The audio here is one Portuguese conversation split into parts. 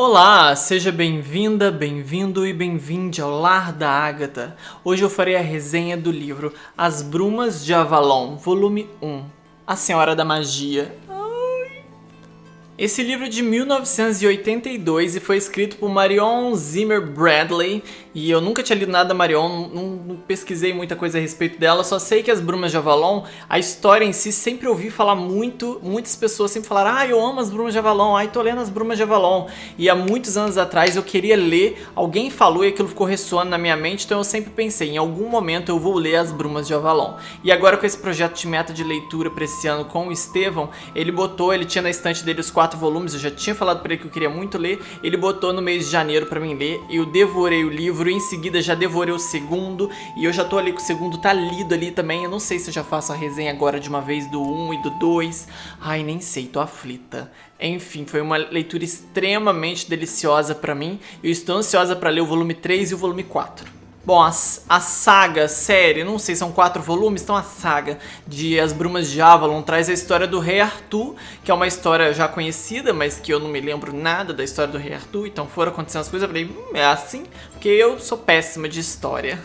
Olá, seja bem-vinda, bem-vindo e bem-vinde ao Lar da Ágata. Hoje eu farei a resenha do livro As Brumas de Avalon, volume 1, A Senhora da Magia. Esse livro é de 1982 e foi escrito por Marion Zimmer Bradley. E eu nunca tinha lido nada da Marion, não pesquisei muita coisa a respeito dela. Só sei que As Brumas de Avalon, a história em si, sempre ouvi falar muitas pessoas sempre falaram: eu amo As Brumas de Avalon, tô lendo As Brumas de Avalon. E há muitos anos atrás eu queria ler, alguém falou e aquilo ficou ressoando na minha mente. Então eu sempre pensei, em algum momento eu vou ler As Brumas de Avalon. E agora com esse projeto de meta de leitura pra esse ano com o Estevão, ele tinha na estante dele os 4 volumes, eu já tinha falado pra ele que eu queria muito ler, ele botou no mês de janeiro pra mim ler, eu devorei o livro, em seguida já devorei o segundo, e eu já tô ali com o segundo, tá lido ali também, eu não sei se eu já faço a resenha agora de uma vez do 1 e do 2, nem sei, tô aflita. Enfim, foi uma leitura extremamente deliciosa pra mim, eu estou ansiosa pra ler o volume 3 e o volume 4. Bom, a saga, série, não sei, são 4 volumes, então a saga de As Brumas de Avalon traz a história do Rei Arthur, que é uma história já conhecida, mas que eu não me lembro nada da história do Rei Arthur, então foram acontecendo as coisas, eu falei, é assim, porque eu sou péssima de história,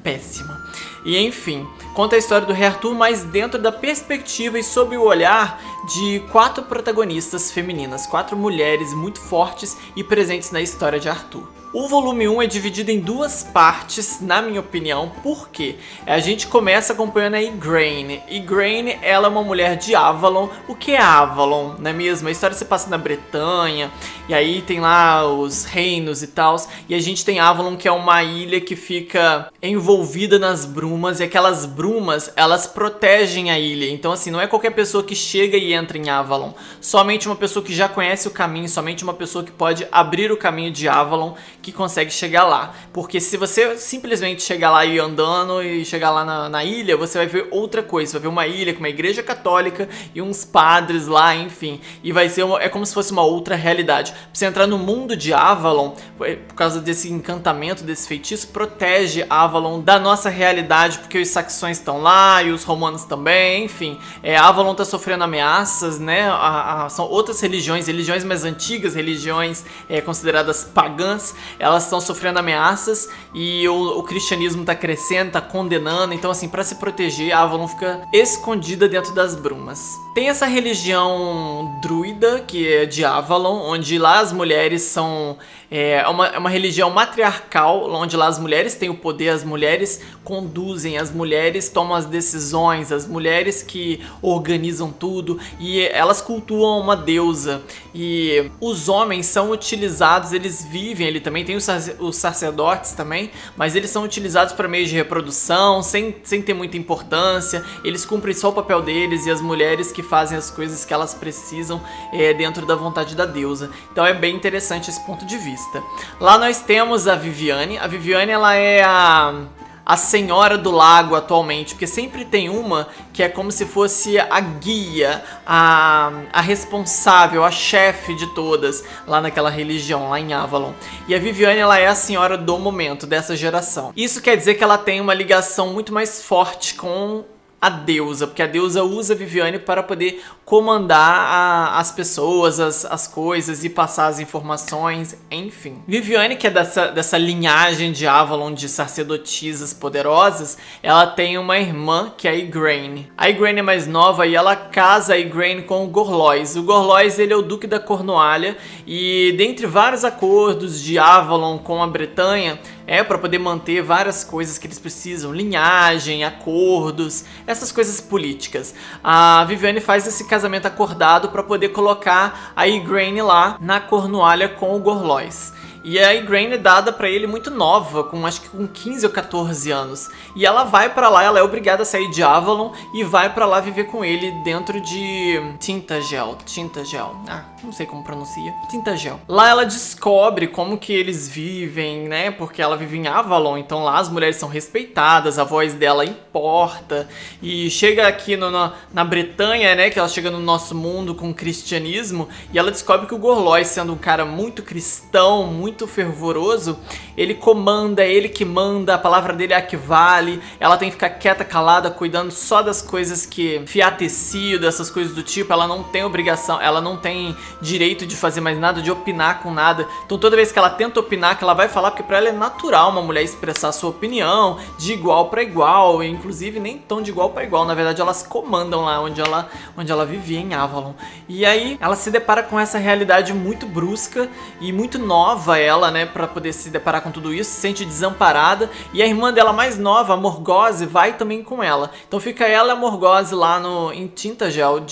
péssima. E enfim, conta a história do Rei Arthur, mas dentro da perspectiva e sob o olhar de 4 protagonistas femininas, 4 mulheres muito fortes e presentes na história de Arthur. O volume 1 é dividido em 2 partes, na minha opinião, porque a gente começa acompanhando a Igraine. Igraine, ela é uma mulher de Avalon. O que é Avalon, não é mesmo? A história se passa na Bretanha, e aí tem lá os reinos e tal. E a gente tem Avalon, que é uma ilha que fica envolvida nas brumas, e aquelas brumas, elas protegem a ilha. Então assim, não é qualquer pessoa que chega e entra em Avalon. Somente uma pessoa que já conhece o caminho, somente uma pessoa que pode abrir o caminho de Avalon, que consegue chegar lá. Porque se você simplesmente chegar lá e ir andando e chegar lá na ilha, você vai ver outra coisa. Você vai ver uma ilha com uma igreja católica e uns padres lá, enfim. E vai ser é como se fosse uma outra realidade. Pra você entrar no mundo de Avalon, por causa desse encantamento, desse feitiço, protege Avalon da nossa realidade, porque os saxões estão lá e os romanos também, enfim. Avalon tá sofrendo ameaças, né? São outras religiões mais antigas, religiões consideradas pagãs, elas estão sofrendo ameaças e o cristianismo tá crescendo, tá condenando. Então assim, para se proteger, a Avalon fica escondida dentro das brumas. Tem essa religião druida, que é de Avalon, onde lá as mulheres são... É uma religião matriarcal, onde lá as mulheres têm o poder, as mulheres conduzem, as mulheres tomam as decisões, as mulheres que organizam tudo, e elas cultuam uma deusa. E os homens são utilizados, eles vivem, ele também tem os sacerdotes também, mas eles são utilizados para meios de reprodução, sem ter muita importância, eles cumprem só o papel deles, e as mulheres que fazem as coisas que elas precisam dentro da vontade da deusa. Então é bem interessante esse ponto de vista. Lá nós temos a Viviane. A Viviane, ela é a senhora do lago atualmente, porque sempre tem uma que é como se fosse a guia, a responsável, a chefe de todas lá naquela religião, lá em Avalon. E a Viviane, ela é a senhora do momento, dessa geração. Isso quer dizer que ela tem uma ligação muito mais forte com a deusa, porque a deusa usa a Viviane para poder comandar as pessoas, as coisas e passar as informações, enfim. Viviane, que é dessa linhagem de Avalon, de sacerdotisas poderosas, ela tem uma irmã que é a Igraine. A Igraine é mais nova e ela casa a Igraine com o Gorlois. O Gorlois, ele é o duque da Cornualha, e dentre vários acordos de Avalon com a Bretanha, para poder manter várias coisas que eles precisam, linhagem, acordos, essas coisas políticas. A Viviane faz esse casamento acordado para poder colocar a Igraine lá na Cornualha com o Gorlois. E a Igraine é dada pra ele muito nova, acho que com 15 ou 14 anos. E ela vai pra lá, ela é obrigada a sair de Avalon e vai pra lá viver com ele dentro de Tintagel. Não sei como pronuncia. Tintagel. Lá ela descobre como que eles vivem, né? Porque ela vive em Avalon, então lá as mulheres são respeitadas, a voz dela importa. E chega aqui na Bretanha, né? Que ela chega no nosso mundo com o cristianismo, e ela descobre que o Gorlois, sendo um cara muito cristão, muito muito fervoroso, ele comanda, é ele que manda, a palavra dele é a que vale, ela tem que ficar quieta, calada, cuidando só das coisas que fiar tecido, essas coisas do tipo, ela não tem obrigação, ela não tem direito de fazer mais nada, de opinar com nada. Então toda vez que ela tenta opinar, que ela vai falar, porque pra ela é natural uma mulher expressar sua opinião de igual pra igual, e inclusive nem tão de igual pra igual, na verdade elas comandam lá onde ela vivia, em Avalon. E aí ela se depara com essa realidade muito brusca e muito nova, ela, né, pra poder se deparar com tudo isso, se sente desamparada, e a irmã dela mais nova, a Morgause, vai também com ela. Então fica ela e a Morgause lá em Tintagel,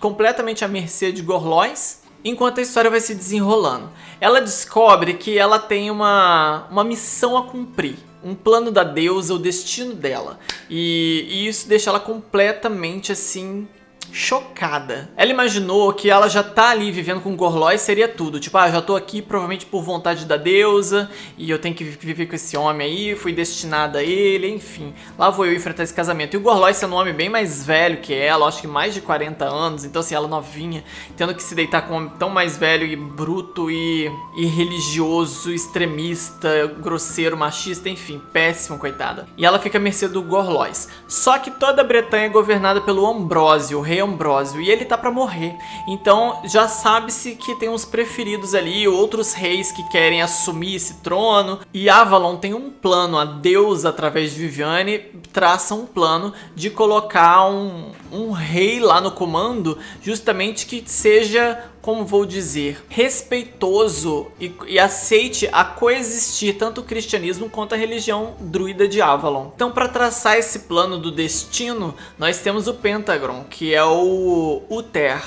completamente à mercê de Gorlois, enquanto a história vai se desenrolando. Ela descobre que ela tem uma missão a cumprir, um plano da deusa, o destino dela. E isso deixa ela completamente assim chocada. Ela imaginou que ela já tá ali vivendo com Gorlois, seria tudo. Tipo, já tô aqui provavelmente por vontade da deusa e eu tenho que viver com esse homem aí, fui destinada a ele, enfim. Lá vou eu enfrentar esse casamento. E o Gorlois sendo um homem bem mais velho que ela, acho que mais de 40 anos, então assim, ela novinha, tendo que se deitar com um homem tão mais velho e bruto e religioso, extremista, grosseiro, machista, enfim, péssimo, coitada. E ela fica à mercê do Gorlois. Só que toda a Bretanha é governada pelo Ambrósio, o rei Ambrósio, e ele tá pra morrer. Então já sabe-se que tem uns preferidos ali, outros reis que querem assumir esse trono, e Avalon tem um plano, a deusa através de Viviane traça um plano de colocar um rei lá no comando, justamente que seja, como vou dizer, respeitoso e aceite a coexistir tanto o cristianismo quanto a religião druida de Avalon. Então, para traçar esse plano do destino, nós temos o Pentagron, que é o Uther.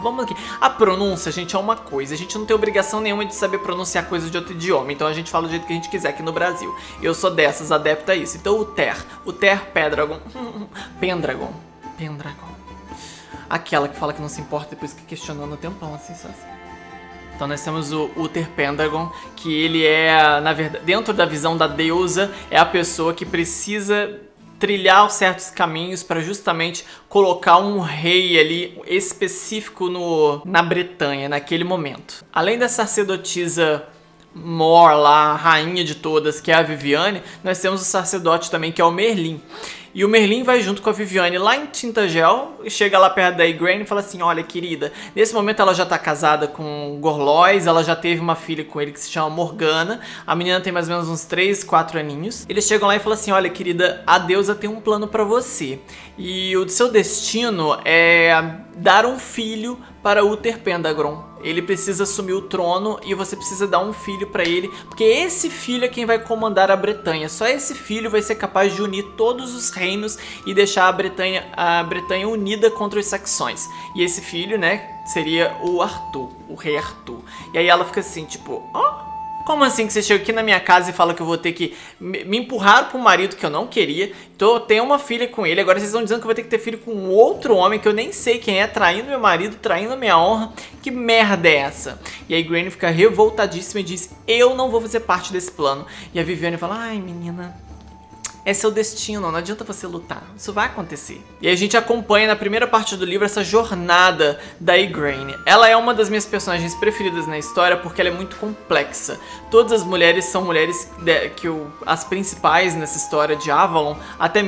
Vamos aqui. A pronúncia, gente, é uma coisa. A gente não tem obrigação nenhuma de saber pronunciar coisas de outro idioma. Então a gente fala do jeito que a gente quiser aqui no Brasil. Eu sou dessas, adepta a isso. Então Uther Pendragon. Aquela que fala que não se importa, depois que questionando o tempão, assim, só assim. Então nós temos o Uther Pendragon, que ele é, na verdade, dentro da visão da deusa, é a pessoa que precisa trilhar certos caminhos para justamente colocar um rei ali específico na Bretanha, naquele momento. Além da sacerdotisa Mor lá, a rainha de todas, que é a Viviane, nós temos o sacerdote também, que é o Merlin. E o Merlin vai junto com a Viviane lá em Tintagel, chega lá perto da Igraine e fala assim: olha, querida, nesse momento ela já tá casada com Gorlois, ela já teve uma filha com ele que se chama Morgana, a menina tem mais ou menos uns 3, 4 aninhos. Eles chegam lá e falam assim: olha, querida, a deusa tem um plano pra você, e o seu destino é dar um filho para Uther Pendragon. Ele precisa assumir o trono e você precisa dar um filho pra ele, porque esse filho é quem vai comandar a Bretanha. Só esse filho vai ser capaz de unir todos os reinos e deixar a Bretanha unida contra os saxões. E esse filho, né, seria o Arthur, o rei Arthur. E aí ela fica assim, tipo, como assim que você chega aqui na minha casa e fala que eu vou ter que me empurrar para um marido que eu não queria? Então eu tenho uma filha com ele, agora vocês estão dizendo que eu vou ter que ter filho com outro homem que eu nem sei quem é, traindo meu marido, traindo a minha honra. Que merda é essa? E a Igraine fica revoltadíssima e diz: eu não vou fazer parte desse plano. E a Viviane fala: ai, menina, é seu destino, não adianta você lutar, isso vai acontecer. E a gente acompanha na primeira parte do livro essa jornada da Igraine. Ela é uma das minhas personagens preferidas na história porque ela é muito complexa. Todas as mulheres são mulheres as principais nessa história de Avalon, até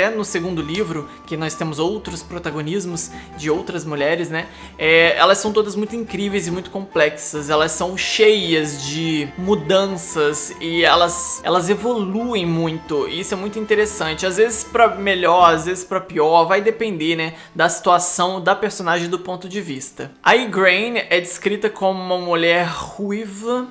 no segundo livro, que nós temos outros protagonismos de outras mulheres, né? Elas são todas muito incríveis e muito complexas, elas são cheias de mudanças e elas evoluem muito, e isso é muito interessante, às vezes pra melhor, às vezes pra pior, vai depender, né, da situação da personagem do ponto de vista. A Igraine é descrita como uma mulher ruiva,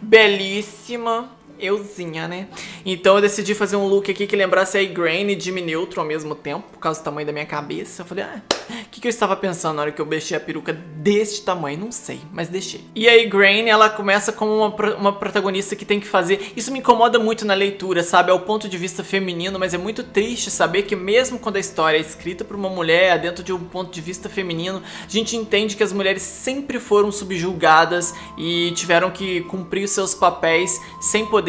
belíssima, euzinha, né? Então eu decidi fazer um look aqui que lembrasse a Igraine e Jimmy Neutron ao mesmo tempo, por causa do tamanho da minha cabeça. Eu falei, o que eu estava pensando na hora que eu deixei a peruca deste tamanho? Não sei, mas deixei. E a Igraine, ela começa como uma protagonista que tem que fazer... Isso me incomoda muito na leitura, sabe? É o ponto de vista feminino, mas é muito triste saber que mesmo quando a história é escrita por uma mulher, dentro de um ponto de vista feminino, a gente entende que as mulheres sempre foram subjugadas e tiveram que cumprir os seus papéis sem poder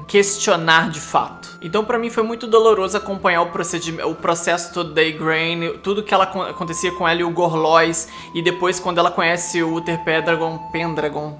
questionar de fato. Então pra mim foi muito doloroso acompanhar o processo todo da Igraine, tudo que acontecia com ela e o Gorlois, e depois quando ela conhece o Uther Pendragon,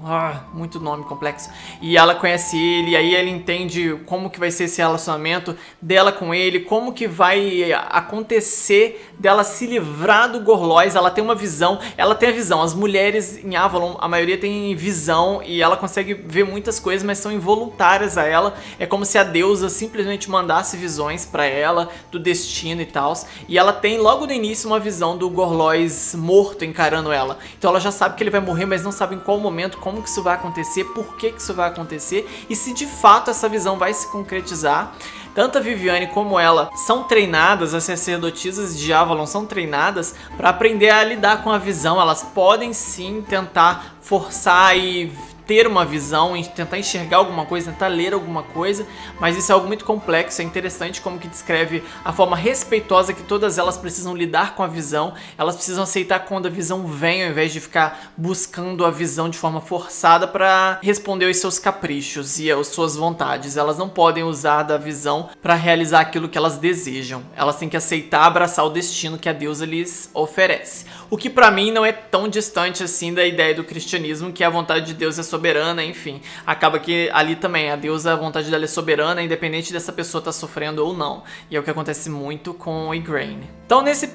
muito nome complexo, e ela conhece ele, e aí ele entende como que vai ser esse relacionamento dela com ele, como que vai acontecer dela se livrar do Gorlois. Ela tem uma visão, ela tem a visão, as mulheres em Avalon, a maioria tem visão e ela consegue ver muitas coisas, mas são involuntárias a ela, é como se a deusa simplesmente mandasse visões pra ela, do destino e tal, e ela tem logo no início uma visão do Gorlois morto encarando ela, então ela já sabe que ele vai morrer, mas não sabe em qual momento, como que isso vai acontecer, por que isso vai acontecer, e se de fato essa visão vai se concretizar. Tanto a Viviane como ela são treinadas, as sacerdotisas de Avalon são treinadas para aprender a lidar com a visão. Elas podem sim tentar forçar e ter uma visão, tentar enxergar alguma coisa, tentar ler alguma coisa, mas isso é algo muito complexo. É interessante como que descreve a forma respeitosa que todas elas precisam lidar com a visão. Elas precisam aceitar quando a visão vem, ao invés de ficar buscando a visão de forma forçada para responder aos seus caprichos e às suas vontades. Elas não podem usar da visão para realizar aquilo que elas desejam. Elas têm que aceitar, abraçar o destino que a deusa lhes oferece. O que para mim não é tão distante assim da ideia do cristianismo, que a vontade de Deus é soberana, enfim. Acaba que ali também a deusa, a vontade dela é soberana, independente dessa pessoa estar sofrendo ou não. E é o que acontece muito com Igraine. Então nesse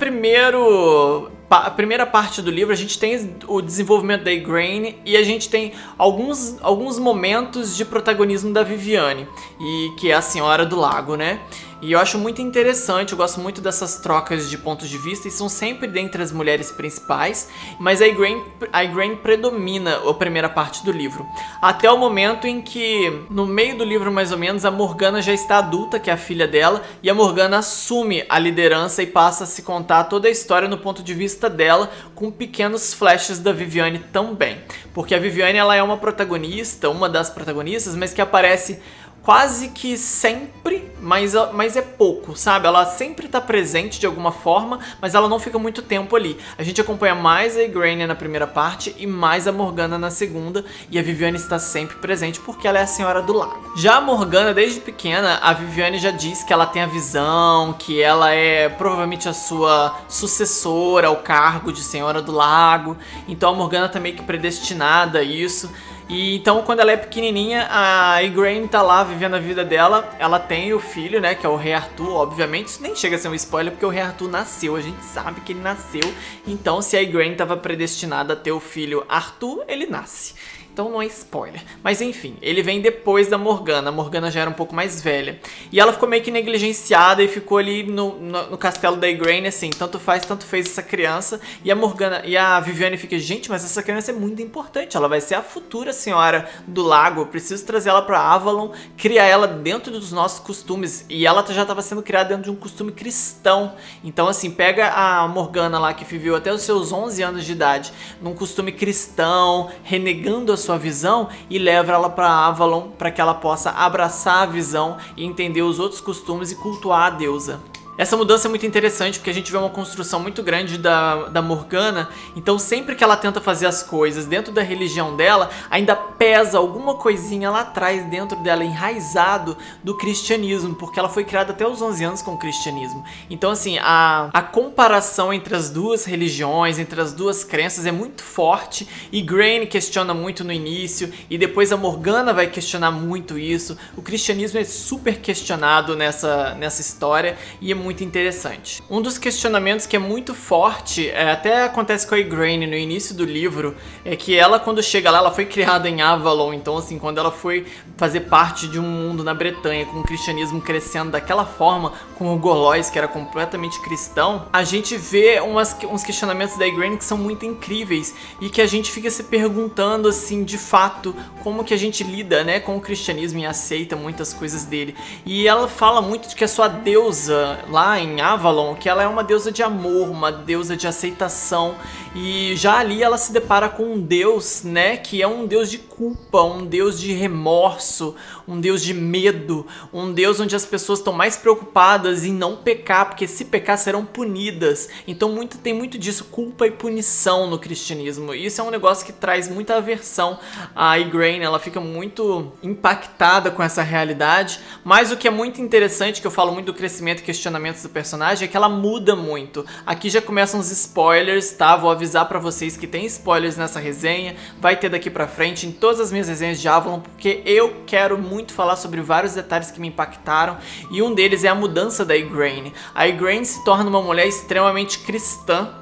a primeira parte do livro a gente tem o desenvolvimento da Igraine e a gente tem alguns momentos de protagonismo da Viviane, e que é a Senhora do Lago, né? E eu acho muito interessante, eu gosto muito dessas trocas de pontos de vista, e são sempre dentre as mulheres principais, mas a Igraine predomina a primeira parte do livro. Até o momento em que, no meio do livro mais ou menos, a Morgana já está adulta, que é a filha dela, e a Morgana assume a liderança e passa a se contar toda a história no ponto de vista dela, com pequenos flashes da Viviane também. Porque a Viviane, ela é uma protagonista, uma das protagonistas, mas que aparece quase que sempre, mas é pouco, sabe? Ela sempre tá presente de alguma forma, mas ela não fica muito tempo ali. A gente acompanha mais a Igraine na primeira parte e mais a Morgana na segunda, e a Viviane está sempre presente porque ela é a Senhora do Lago. Já a Morgana, desde pequena, a Viviane já diz que ela tem a visão, que ela é provavelmente a sua sucessora ao cargo de Senhora do Lago, então a Morgana tá meio que predestinada a isso. E então, quando ela é pequenininha, a Igraine tá lá vivendo a vida dela. Ela tem o filho, né, que é o Rei Arthur, obviamente. Isso nem chega a ser um spoiler, porque o Rei Arthur nasceu, a gente sabe que ele nasceu. Então, se a Igraine tava predestinada a ter o filho Arthur, ele nasce. Então não é spoiler. Mas enfim, ele vem depois da Morgana. A Morgana já era um pouco mais velha. E ela ficou meio que negligenciada e ficou ali no castelo da Igraine, assim, tanto fez essa criança. E a Morgana e a Viviane fica, gente, mas essa criança é muito importante. Ela vai ser a futura Senhora do Lago. Eu preciso trazer ela pra Avalon, criar ela dentro dos nossos costumes. E ela já estava sendo criada dentro de um costume cristão. Então, assim, pega a Morgana lá, que viveu até os seus 11 anos de idade, num costume cristão, renegando a sua visão, e leva ela para Avalon para que ela possa abraçar a visão e entender os outros costumes e cultuar a deusa. Essa mudança é muito interessante porque a gente vê uma construção muito grande da Morgana, então sempre que ela tenta fazer as coisas dentro da religião dela, ainda pesa alguma coisinha lá atrás dentro dela, enraizado do cristianismo, porque ela foi criada até os 11 anos com o cristianismo. Então assim, a comparação entre as duas religiões, entre as duas crenças é muito forte, e Igraine questiona muito no início, e depois a Morgana vai questionar muito isso. O cristianismo é super questionado nessa história, e é muito interessante. Um dos questionamentos que é muito forte, até acontece com a Igraine no início do livro, é que ela, quando chega lá, ela foi criada em Avalon, então assim, quando ela foi fazer parte de um mundo na Bretanha, com o cristianismo crescendo daquela forma, com o Gorlois, que era completamente cristão, a gente vê uns questionamentos da Igraine que são muito incríveis, e que a gente fica se perguntando, assim, de fato, como que a gente lida, né, com o cristianismo e aceita muitas coisas dele. E ela fala muito de que a sua deusa lá em Avalon, que ela é uma deusa de amor, uma deusa de aceitação, E já ali ela se depara com um Deus, né, que é um Deus de culpa, um Deus de remorso, um Deus de medo, um Deus onde as pessoas estão mais preocupadas em não pecar, porque se pecar serão punidas. Então tem muito disso, culpa e punição no cristianismo. E isso é um negócio que traz muita aversão à Igraine, ela fica muito impactada com essa realidade, mas o que é muito interessante, que eu falo muito do crescimento e questionamentos do personagem, é que ela muda muito. Aqui já começam os spoilers, tá? Vou avisar pra vocês que tem spoilers nessa resenha, vai ter daqui pra frente em todas as minhas resenhas de Avalon, porque eu quero muito falar sobre vários detalhes que me impactaram, e um deles é a mudança da Igraine. A Igraine se torna uma mulher extremamente cristã,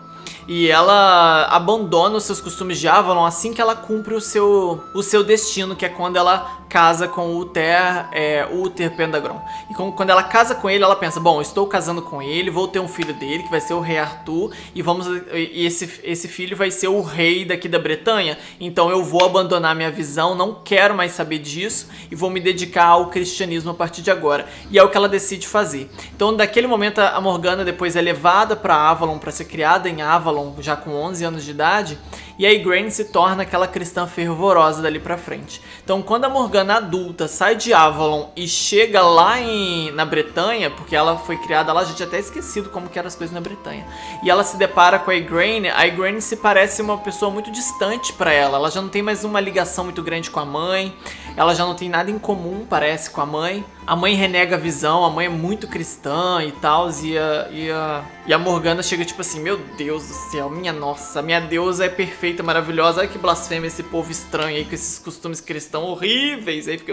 e ela abandona os seus costumes de Avalon assim que ela cumpre o seu destino, que é quando ela casa com o Uther Pendragon. E quando ela casa com ele, ela pensa, bom, estou casando com ele, vou ter um filho dele, que vai ser o rei Arthur, e esse filho vai ser o rei daqui da Bretanha, então eu vou abandonar minha visão, não quero mais saber disso, e vou me dedicar ao cristianismo a partir de agora. E é o que ela decide fazer. Então, daquele momento, a Morgana depois é levada para Avalon, para ser criada em Avalon, já com 11 anos de idade, e a Igraine se torna aquela cristã fervorosa dali pra frente. Então, quando a Morgana adulta sai de Avalon e chega lá na Bretanha, porque ela foi criada lá, a gente até esquecido como que eram as coisas na Bretanha, e ela se depara com a Igraine se parece uma pessoa muito distante pra ela já não tem mais uma ligação muito grande com a mãe, ela já não tem nada em comum, parece, com a mãe renega a visão, a mãe é muito cristã e tal, e a Morgana chega tipo assim, meu Deus do céu, minha nossa, minha deusa é perfeita, maravilhosa, olha que blasfêmia esse povo estranho aí, com esses costumes cristãos horríveis, aí fica...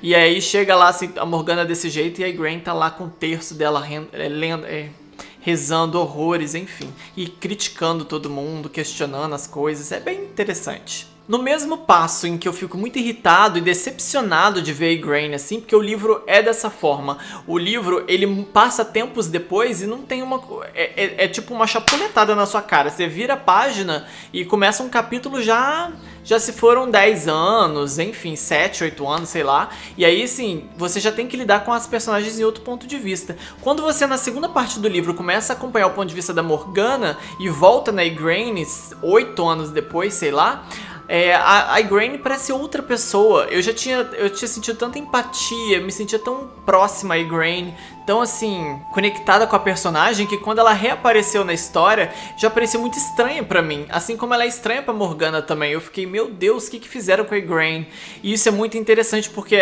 E aí chega lá assim, a Morgana desse jeito, e a Igraine tá lá com o terço dela rezando horrores, enfim, e criticando todo mundo, questionando as coisas, é bem interessante. No mesmo passo em que eu fico muito irritado e decepcionado de ver a Igraine assim, porque o livro é dessa forma. O livro, ele passa tempos depois e não tem uma... É tipo uma chapuletada na sua cara. Você vira a página e começa um capítulo já se foram 10 anos, enfim, 7, 8 anos, sei lá. E aí, assim, você já tem que lidar com as personagens em outro ponto de vista. Quando você, na segunda parte do livro, começa a acompanhar o ponto de vista da Morgana e volta na Igraine 8 anos depois, sei lá... a Igraine parece outra pessoa. Eu tinha sentido tanta empatia, me sentia tão próxima a Igraine, tão assim, conectada com a personagem, que quando ela reapareceu na história, já parecia muito estranha pra mim. Assim como ela é estranha pra Morgana também. Eu fiquei, meu Deus, o que fizeram com a Igraine? E isso é muito interessante porque...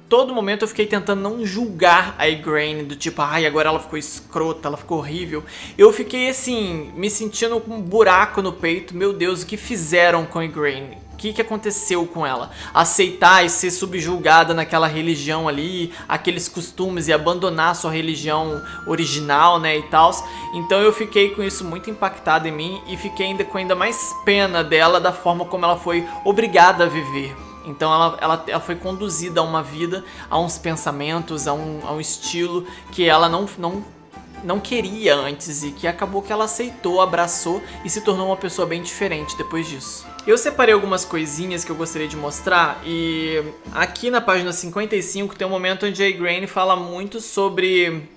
todo momento eu fiquei tentando não julgar a Igraine, do tipo, ai, agora ela ficou escrota, ela ficou horrível. Eu fiquei assim, me sentindo com um buraco no peito, meu Deus, o que fizeram com a Igraine? O que aconteceu com ela? Aceitar e ser subjugada naquela religião ali, aqueles costumes, e abandonar sua religião original, né, e tal. Então eu fiquei com isso muito impactado em mim, e fiquei ainda com mais pena dela, da forma como ela foi obrigada a viver. Então ela foi conduzida a uma vida, a uns pensamentos, a um estilo que ela não queria antes, e que acabou que ela aceitou, abraçou e se tornou uma pessoa bem diferente depois disso. Eu separei algumas coisinhas que eu gostaria de mostrar, e aqui na página 55 tem um momento onde a Igraine fala muito sobre...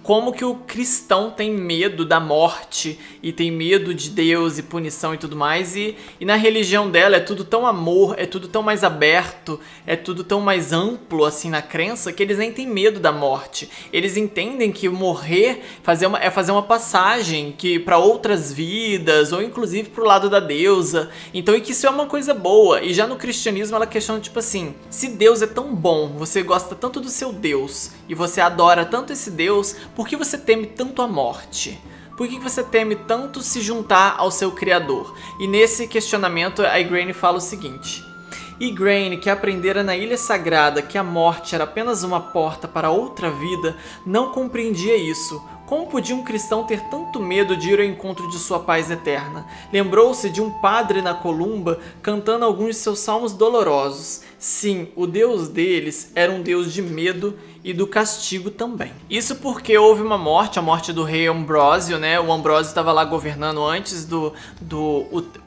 como que o cristão tem medo da morte e tem medo de Deus e punição e tudo mais, e na religião dela é tudo tão amor, é tudo tão mais aberto, é tudo tão mais amplo assim na crença, que eles nem têm medo da morte. Eles entendem que morrer é fazer uma passagem para outras vidas, ou inclusive pro lado da deusa, então, e que isso é uma coisa boa. E já no cristianismo ela questiona tipo assim, se Deus é tão bom, você gosta tanto do seu Deus e você adora tanto esse Deus, por que você teme tanto a morte? Por que você teme tanto se juntar ao seu criador? E nesse questionamento a Igraine fala o seguinte: Igraine, que aprendera na Ilha Sagrada que a morte era apenas uma porta para outra vida, não compreendia isso. Como podia um cristão ter tanto medo de ir ao encontro de sua paz eterna? Lembrou-se de um padre na Columba cantando alguns de seus salmos dolorosos. Sim, o Deus deles era um Deus de medo e do castigo também. Isso porque houve uma morte, a morte do rei Ambrósio, né? O Ambrósio estava lá governando antes do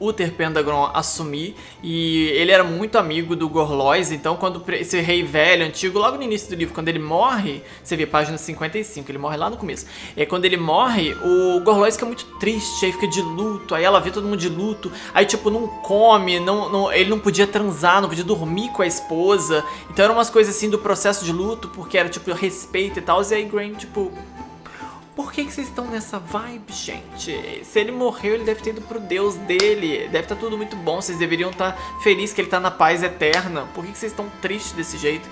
Uther Pendragon assumir, e ele era muito amigo do Gorlois. Então quando esse rei velho, antigo, logo no início do livro, quando ele morre, você vê página 55, ele morre lá no começo. E quando ele morre, o Gorlois fica muito triste, aí fica de luto, aí ela vê todo mundo de luto, aí tipo não come, ele não podia transar, não podia dormir com a esposa. Então eram umas coisas assim do processo de luto, porque era tipo respeito e tal. E aí Grain, tipo, por que vocês estão nessa vibe, gente? Se ele morreu, ele deve ter ido pro Deus dele, deve estar tudo muito bom, vocês deveriam estar felizes que ele tá na paz eterna. Por que vocês estão tristes desse jeito?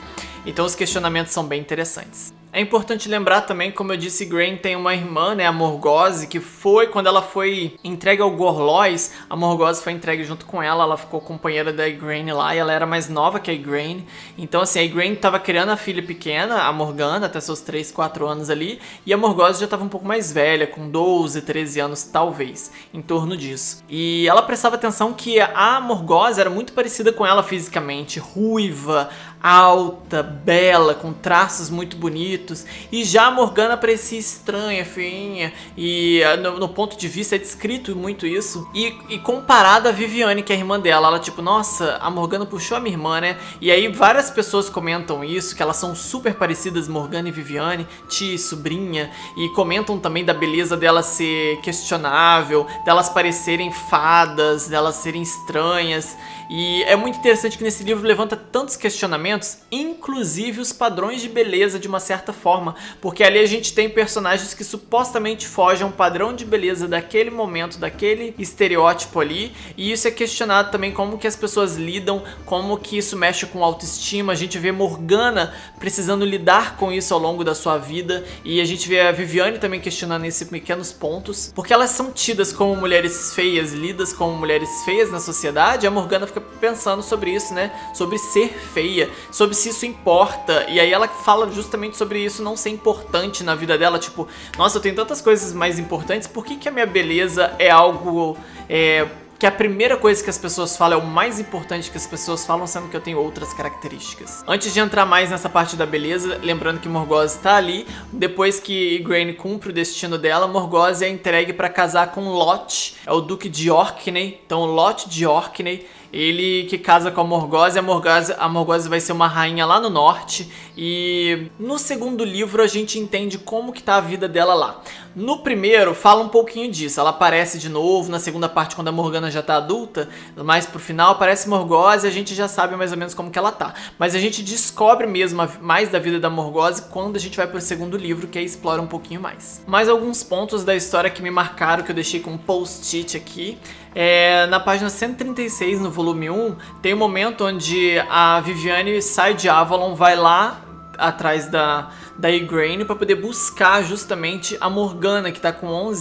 Então os questionamentos são bem interessantes. É importante lembrar também, como eu disse, Grain tem uma irmã, né, a Morgause, que foi, quando ela foi entregue ao Gorlois, a Morgause foi entregue junto com ela ficou companheira da Igraine lá, e ela era mais nova que a Igraine. Então assim, a Igraine tava criando a filha pequena, a Morgana, até seus 3, 4 anos ali, e a Morgause já tava um pouco mais velha, com 12, 13 anos talvez, em torno disso. E ela prestava atenção que a Morgause era muito parecida com ela fisicamente, ruiva, alta, bela, com traços muito bonitos, e já a Morgana parecia estranha, feinha, e no ponto de vista é descrito muito isso, e comparada a Viviane, que é a irmã dela, ela tipo, nossa, a Morgana puxou a minha irmã, né? E aí várias pessoas comentam isso, que elas são super parecidas, Morgana e Viviane, tia e sobrinha, e comentam também da beleza dela ser questionável, delas parecerem fadas, delas serem estranhas. E é muito interessante que nesse livro levanta tantos questionamentos, inclusive os padrões de beleza de uma certa forma, porque ali a gente tem personagens que supostamente fogem ao padrão de beleza daquele momento, daquele estereótipo ali, e isso é questionado também, como que as pessoas lidam, como que isso mexe com autoestima. A gente vê Morgana precisando lidar com isso ao longo da sua vida, e a gente vê a Viviane também questionando esses pequenos pontos, porque elas são tidas como mulheres feias, lidas como mulheres feias na sociedade. A Morgana fica pensando sobre isso, né? Sobre ser feia, sobre se isso importa. E aí ela fala justamente sobre isso não ser importante na vida dela. Tipo, nossa, eu tenho tantas coisas mais importantes, por que a minha beleza é algo... que a primeira coisa que as pessoas falam é o mais importante que as pessoas falam, sendo que eu tenho outras características. Antes de entrar mais nessa parte da beleza, lembrando que Morgause tá ali, depois que Igraine cumpre o destino dela, Morgause é entregue para casar com Lot, é o Duque de Orkney. Então Lot de Orkney, ele que casa com a Morgause vai ser uma rainha lá no norte, e no segundo livro a gente entende como que tá a vida dela lá. No primeiro fala um pouquinho disso, ela aparece de novo, na segunda parte quando a Morgana já tá adulta, mais pro final aparece Morgause e a gente já sabe mais ou menos como que ela tá. Mas a gente descobre mesmo mais da vida da Morgause quando a gente vai pro segundo livro, que aí explora um pouquinho mais. Mais alguns pontos da história que me marcaram, que eu deixei com um post-it aqui. Na página 136, no volume 1, tem um momento onde a Viviane sai de Avalon, vai lá atrás da Igraine para poder buscar justamente a Morgana, que tá com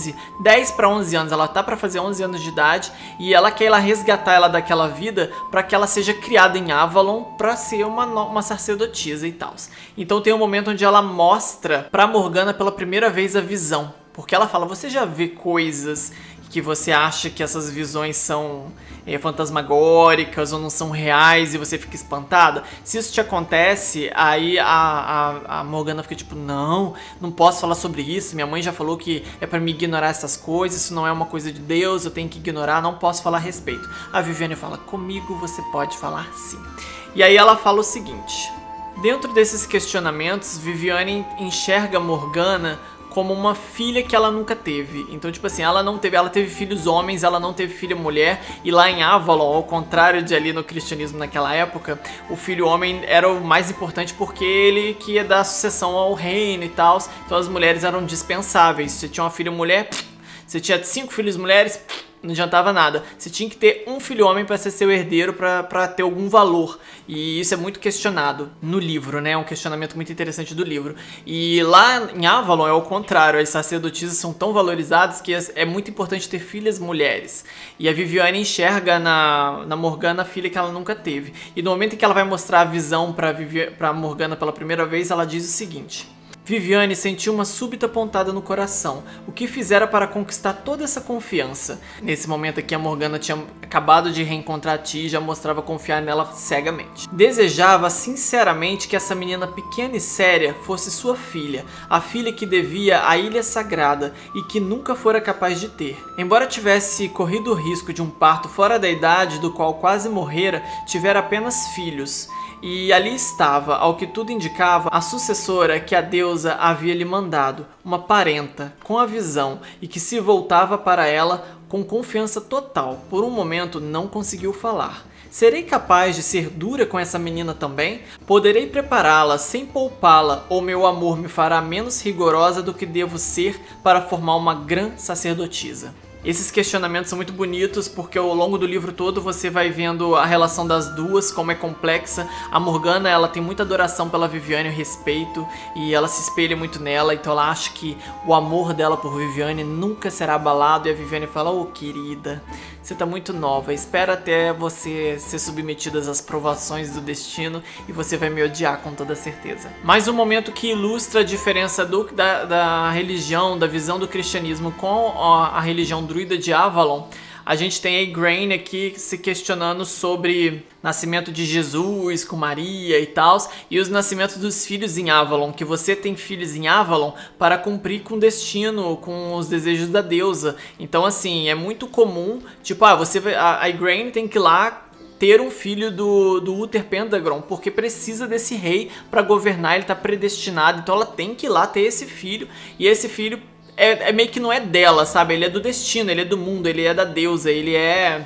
10 para 11 anos, ela tá para fazer 11 anos de idade, e ela quer resgatar ela daquela vida para que ela seja criada em Avalon para ser uma sacerdotisa e tal. Então tem um momento onde ela mostra pra Morgana pela primeira vez a visão, porque ela fala, você já vê coisas que você acha que essas visões são fantasmagóricas ou não são reais e você fica espantada? Se isso te acontece, aí a Morgana fica tipo, não posso falar sobre isso, minha mãe já falou que é pra me ignorar essas coisas, isso não é uma coisa de Deus, eu tenho que ignorar, não posso falar a respeito. A Viviane fala, comigo você pode falar sim. E aí ela fala o seguinte, dentro desses questionamentos, Viviane enxerga Morgana como uma filha que ela nunca teve. Então, tipo assim, ela teve filhos homens, ela não teve filha mulher, e lá em Avalon, ao contrário de ali no cristianismo naquela época, o filho homem era o mais importante porque ele que ia dar sucessão ao reino e tal, então as mulheres eram dispensáveis. Se você tinha uma filha mulher, você tinha 5 filhos mulheres, não adiantava nada. Você tinha que ter um filho homem para ser seu herdeiro, para ter algum valor. E isso é muito questionado no livro, né? É um questionamento muito interessante do livro. E lá em Avalon é o contrário. As sacerdotisas são tão valorizadas que é muito importante ter filhas mulheres. E a Viviane enxerga na Morgana a filha que ela nunca teve. E no momento em que ela vai mostrar a visão para Morgana pela primeira vez, ela diz o seguinte: Viviane sentiu uma súbita pontada no coração, o que fizera para conquistar toda essa confiança. Nesse momento aqui, a Morgana tinha acabado de reencontrar a tia e já mostrava confiar nela cegamente. Desejava sinceramente que essa menina pequena e séria fosse sua filha, a filha que devia à Ilha Sagrada e que nunca fora capaz de ter. Embora tivesse corrido o risco de um parto fora da idade do qual quase morrera, tivera apenas filhos. E ali estava, ao que tudo indicava, a sucessora que a deusa havia lhe mandado, uma parenta, com a visão, e que se voltava para ela com confiança total. Por um momento não conseguiu falar. Serei capaz de ser dura com essa menina também? Poderei prepará-la sem poupá-la, ou meu amor me fará menos rigorosa do que devo ser para formar uma grande sacerdotisa? Esses questionamentos são muito bonitos porque ao longo do livro todo você vai vendo a relação das duas, como é complexa. A Morgana, ela tem muita adoração pela Viviane, o respeito, e ela se espelha muito nela, então ela acha que o amor dela por Viviane nunca será abalado, e a Viviane fala: "Ô, querida, você tá muito nova, espera até você ser submetida às provações do destino e você vai me odiar com toda certeza." Mais um momento que ilustra a diferença da religião, da visão do cristianismo com a religião druida de Avalon. A gente tem a Igraine aqui se questionando sobre nascimento de Jesus com Maria e tal, e os nascimentos dos filhos em Avalon, que você tem filhos em Avalon para cumprir com o destino, com os desejos da deusa. Então assim, é muito comum, tipo, a Igraine tem que ir lá ter um filho do Uther Pendragon, porque precisa desse rei para governar, ele tá predestinado, então ela tem que ir lá ter esse filho, e esse filho meio que não é dela, sabe? Ele é do destino, ele é do mundo, ele é da deusa, ele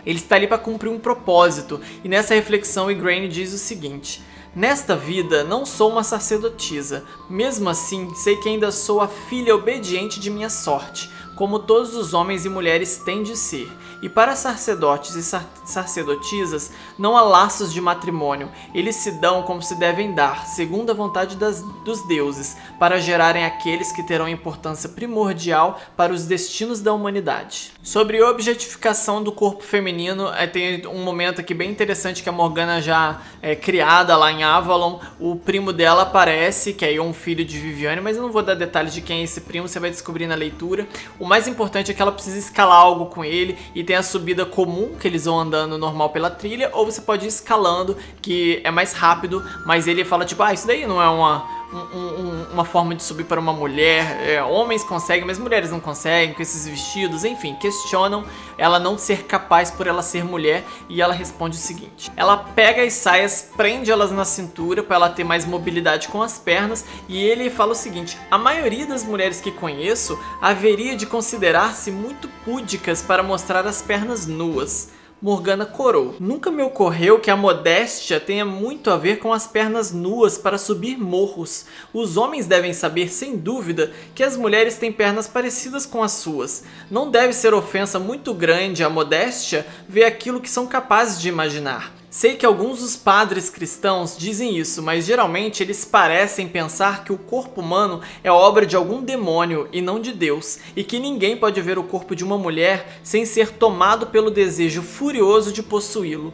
está ali para cumprir um propósito. E nessa reflexão, Igraine diz o seguinte: "Nesta vida não sou uma sacerdotisa, mesmo assim sei que ainda sou a filha obediente de minha sorte, como todos os homens e mulheres têm de ser. E para sacerdotes e sacerdotisas não há laços de matrimônio, eles se dão como se devem dar, segundo a vontade dos deuses, para gerarem aqueles que terão importância primordial para os destinos da humanidade." Sobre objetificação do corpo feminino, tem um momento aqui bem interessante que a Morgana já é criada lá em Avalon, o primo dela aparece, que é um filho de Viviane, mas eu não vou dar detalhes de quem é esse primo, você vai descobrir na leitura. O mais importante é que ela precisa escalar algo com ele, e tem a subida comum, que eles vão andando normal pela trilha, ou você pode ir escalando, que é mais rápido, mas ele fala tipo, isso daí não é uma forma de subir para uma mulher, homens conseguem, mas mulheres não conseguem, com esses vestidos, enfim, questionam ela não ser capaz por ela ser mulher, e ela responde o seguinte: ela pega as saias, prende elas na cintura para ela ter mais mobilidade com as pernas, e ele fala o seguinte: a maioria das mulheres que conheço haveria de considerar-se muito púdicas para mostrar as pernas nuas. Morgana corou. Nunca me ocorreu que a modéstia tenha muito a ver com as pernas nuas para subir morros. Os homens devem saber, sem dúvida, que as mulheres têm pernas parecidas com as suas. Não deve ser ofensa muito grande à modéstia ver aquilo que são capazes de imaginar. Sei que alguns dos padres cristãos dizem isso, mas geralmente eles parecem pensar que o corpo humano é obra de algum demônio e não de Deus, e que ninguém pode ver o corpo de uma mulher sem ser tomado pelo desejo furioso de possuí-lo.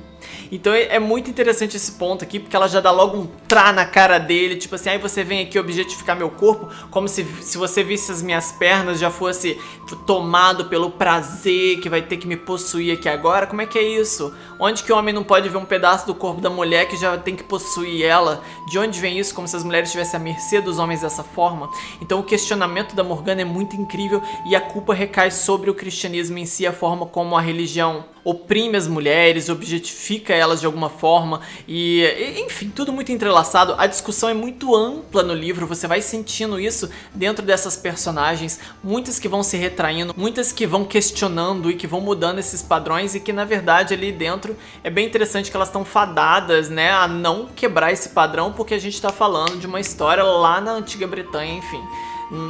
Então é muito interessante esse ponto aqui, porque ela já dá logo um trá na cara dele, tipo assim, aí você vem aqui objetificar meu corpo, como se você visse as minhas pernas já fosse tomado pelo prazer que vai ter que me possuir aqui agora. Como é que é isso? Onde que o homem não pode ver um pedaço do corpo da mulher que já tem que possuir ela? De onde vem isso? Como se as mulheres estivessem à mercê dos homens dessa forma? Então o questionamento da Morgana é muito incrível, e a culpa recai sobre o cristianismo em si, a forma como a religião oprime as mulheres, objetifica elas de alguma forma, e enfim, tudo muito entrelaçado. A discussão é muito ampla no livro, você vai sentindo isso dentro dessas personagens, muitas que vão se retraindo, muitas que vão questionando e que vão mudando esses padrões, e que na verdade ali dentro é bem interessante que elas estão fadadas, né, a não quebrar esse padrão, porque a gente tá falando de uma história lá na antiga Bretanha, enfim.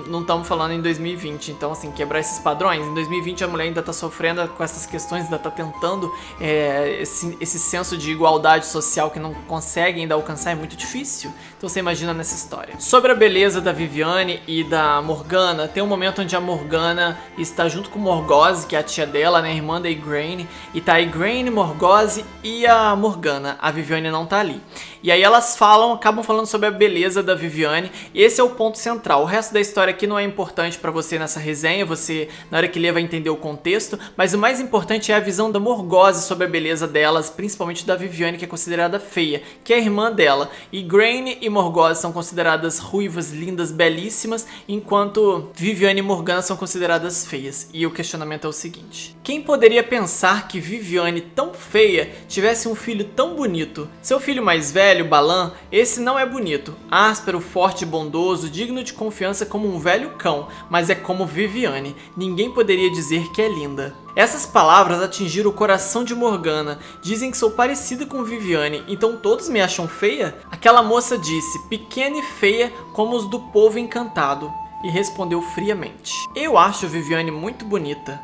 Não estamos falando em 2020, então assim, quebrar esses padrões. Em 2020 a mulher ainda está sofrendo com essas questões, ainda está tentando esse senso de igualdade social que não consegue ainda alcançar, é muito difícil. Então você imagina nessa história. Sobre a beleza da Viviane e da Morgana, tem um momento onde a Morgana está junto com Morgause, que é a tia dela, né, irmã da Igraine, e tá a Igraine, Morgause e a Morgana. A Viviane não tá ali. E aí elas acabam falando sobre a beleza da Viviane, e esse é o ponto central. O resto da história aqui não é importante pra você nessa resenha, você na hora que ler vai entender o contexto, mas o mais importante é a visão da Morgause sobre a beleza delas, principalmente da Viviane, que é considerada feia, que é a irmã dela. E Grainne e Morgause são consideradas ruivas, lindas, belíssimas, enquanto Viviane e Morgana são consideradas feias. E o questionamento é o seguinte: quem poderia pensar que Viviane, tão feia, tivesse um filho tão bonito? Seu filho mais velho, Balan, esse não é bonito, áspero, forte e bondoso, digno de confiança como um velho cão, mas é como Viviane, ninguém poderia dizer que é linda. Essas palavras atingiram o coração de Morgana. Dizem que sou parecida com Viviane, então todos me acham feia? Aquela moça disse, pequena e feia como os do povo encantado, e respondeu friamente: eu acho Viviane muito bonita.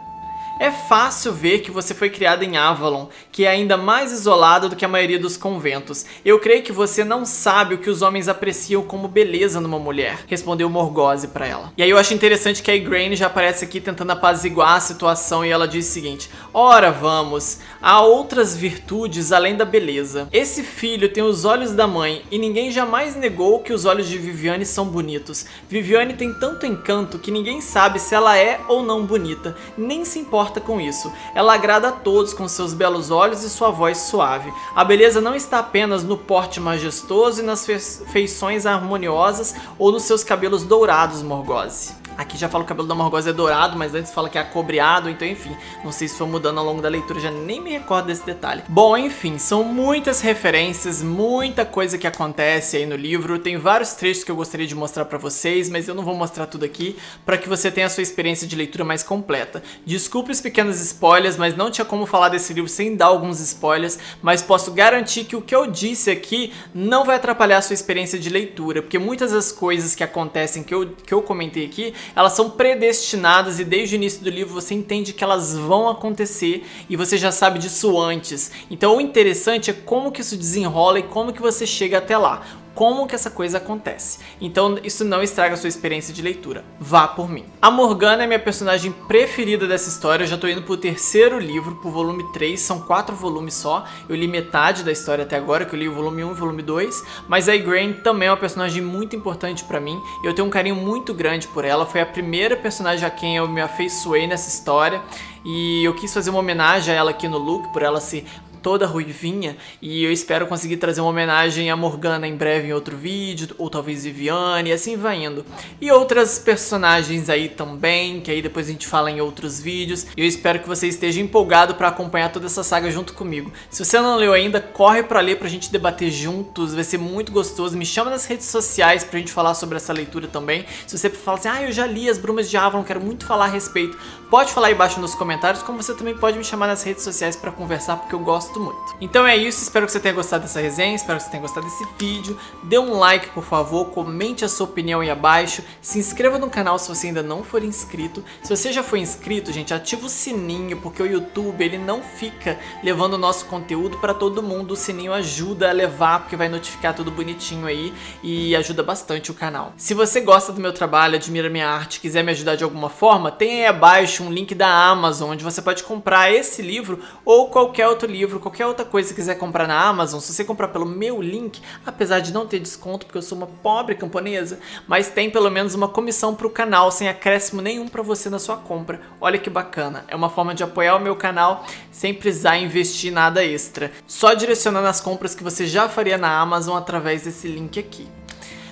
É fácil ver que você foi criada em Avalon, que é ainda mais isolada do que a maioria dos conventos. Eu creio que você não sabe o que os homens apreciam como beleza numa mulher, respondeu Morgause pra ela. E aí eu acho interessante que a Grainne já aparece aqui tentando apaziguar a situação e ela diz o seguinte: ora vamos, há outras virtudes além da beleza. Esse filho tem os olhos da mãe e ninguém jamais negou que os olhos de Viviane são bonitos. Viviane tem tanto encanto que ninguém sabe se ela é ou não bonita, nem se importa com isso. Ela agrada a todos com seus belos olhos e sua voz suave. A beleza não está apenas no porte majestoso e nas feições harmoniosas ou nos seus cabelos dourados, Morgause. Aqui já fala que o cabelo da Morgause é dourado, mas antes fala que é acobreado, então enfim, não sei se foi mudando ao longo da leitura, já nem me recordo desse detalhe. Bom, enfim, são muitas referências, muita coisa que acontece aí no livro, tem vários trechos que eu gostaria de mostrar pra vocês, mas eu não vou mostrar tudo aqui, pra que você tenha a sua experiência de leitura mais completa. Desculpe os pequenos spoilers, mas não tinha como falar desse livro sem dar alguns spoilers, mas posso garantir que o que eu disse aqui não vai atrapalhar a sua experiência de leitura, porque muitas das coisas que acontecem que eu comentei aqui, elas são predestinadas e desde o início do livro você entende que elas vão acontecer e você já sabe disso antes. Então o interessante é como que isso desenrola e como que você chega até lá. Como que essa coisa acontece. Então isso não estraga a sua experiência de leitura. Vá por mim. A Morgana é minha personagem preferida dessa história. Eu já tô indo pro terceiro livro, pro volume 3. São 4 volumes só. Eu li metade da história até agora, que eu li o volume 1 e o volume 2. Mas a Grainne também é uma personagem muito importante pra mim. Eu tenho um carinho muito grande por ela. Foi a primeira personagem a quem eu me afeiçoei nessa história. E eu quis fazer uma homenagem a ela aqui no look, por ela ser toda ruivinha, e eu espero conseguir trazer uma homenagem a Morgana em breve em outro vídeo, ou talvez Viviane, e assim vai indo. E outras personagens aí também, que aí depois a gente fala em outros vídeos, e eu espero que você esteja empolgado para acompanhar toda essa saga junto comigo. Se você não leu ainda, corre pra ler pra gente debater juntos, vai ser muito gostoso. Me chama nas redes sociais pra gente falar sobre essa leitura também. Se você fala assim, eu já li As Brumas de Avalon, quero muito falar a respeito, pode falar aí embaixo nos comentários, como você também pode me chamar nas redes sociais pra conversar, porque eu gosto muito. Então é isso, espero que você tenha gostado dessa resenha, espero que você tenha gostado desse vídeo. Dê um like, por favor, comente a sua opinião aí abaixo, se inscreva no canal se você ainda não for inscrito. Se você já foi inscrito, gente, ativa o sininho, porque o YouTube ele não fica levando o nosso conteúdo para todo mundo. O sininho ajuda a levar, porque vai notificar tudo bonitinho aí e ajuda bastante o canal. Se você gosta do meu trabalho, admira minha arte, quiser me ajudar de alguma forma, tem aí abaixo um link da Amazon, onde você pode comprar esse livro ou qualquer outro livro, qualquer outra coisa que quiser comprar na Amazon. Se você comprar pelo meu link, apesar de não ter desconto, porque eu sou uma pobre camponesa, mas tem pelo menos uma comissão pro canal, sem acréscimo nenhum pra você na sua compra. Olha que bacana, é uma forma de apoiar o meu canal sem precisar investir nada extra, só direcionando as compras que você já faria na Amazon através desse link aqui.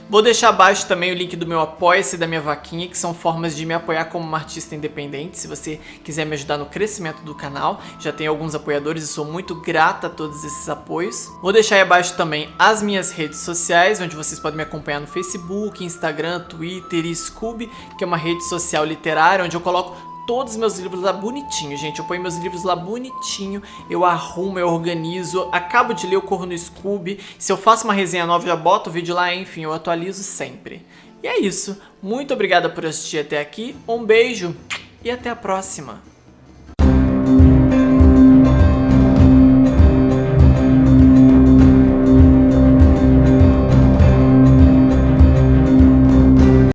Vou deixar abaixo também o link do meu Apoia-se e da minha vaquinha, que são formas de me apoiar como uma artista independente. Se você quiser me ajudar no crescimento do canal, já tenho alguns apoiadores e sou muito grata a todos esses apoios. Vou deixar aí abaixo também as minhas redes sociais, onde vocês podem me acompanhar no Facebook, Instagram, Twitter e Scoob, que é uma rede social literária, onde eu coloco todos os meus livros lá bonitinho, gente. Eu ponho meus livros lá bonitinho, eu arrumo, eu organizo, acabo de ler, eu corro no Scoob. Se eu faço uma resenha nova, já boto o vídeo lá, enfim, eu atualizo sempre. E é isso. Muito obrigada por assistir até aqui, um beijo e até a próxima.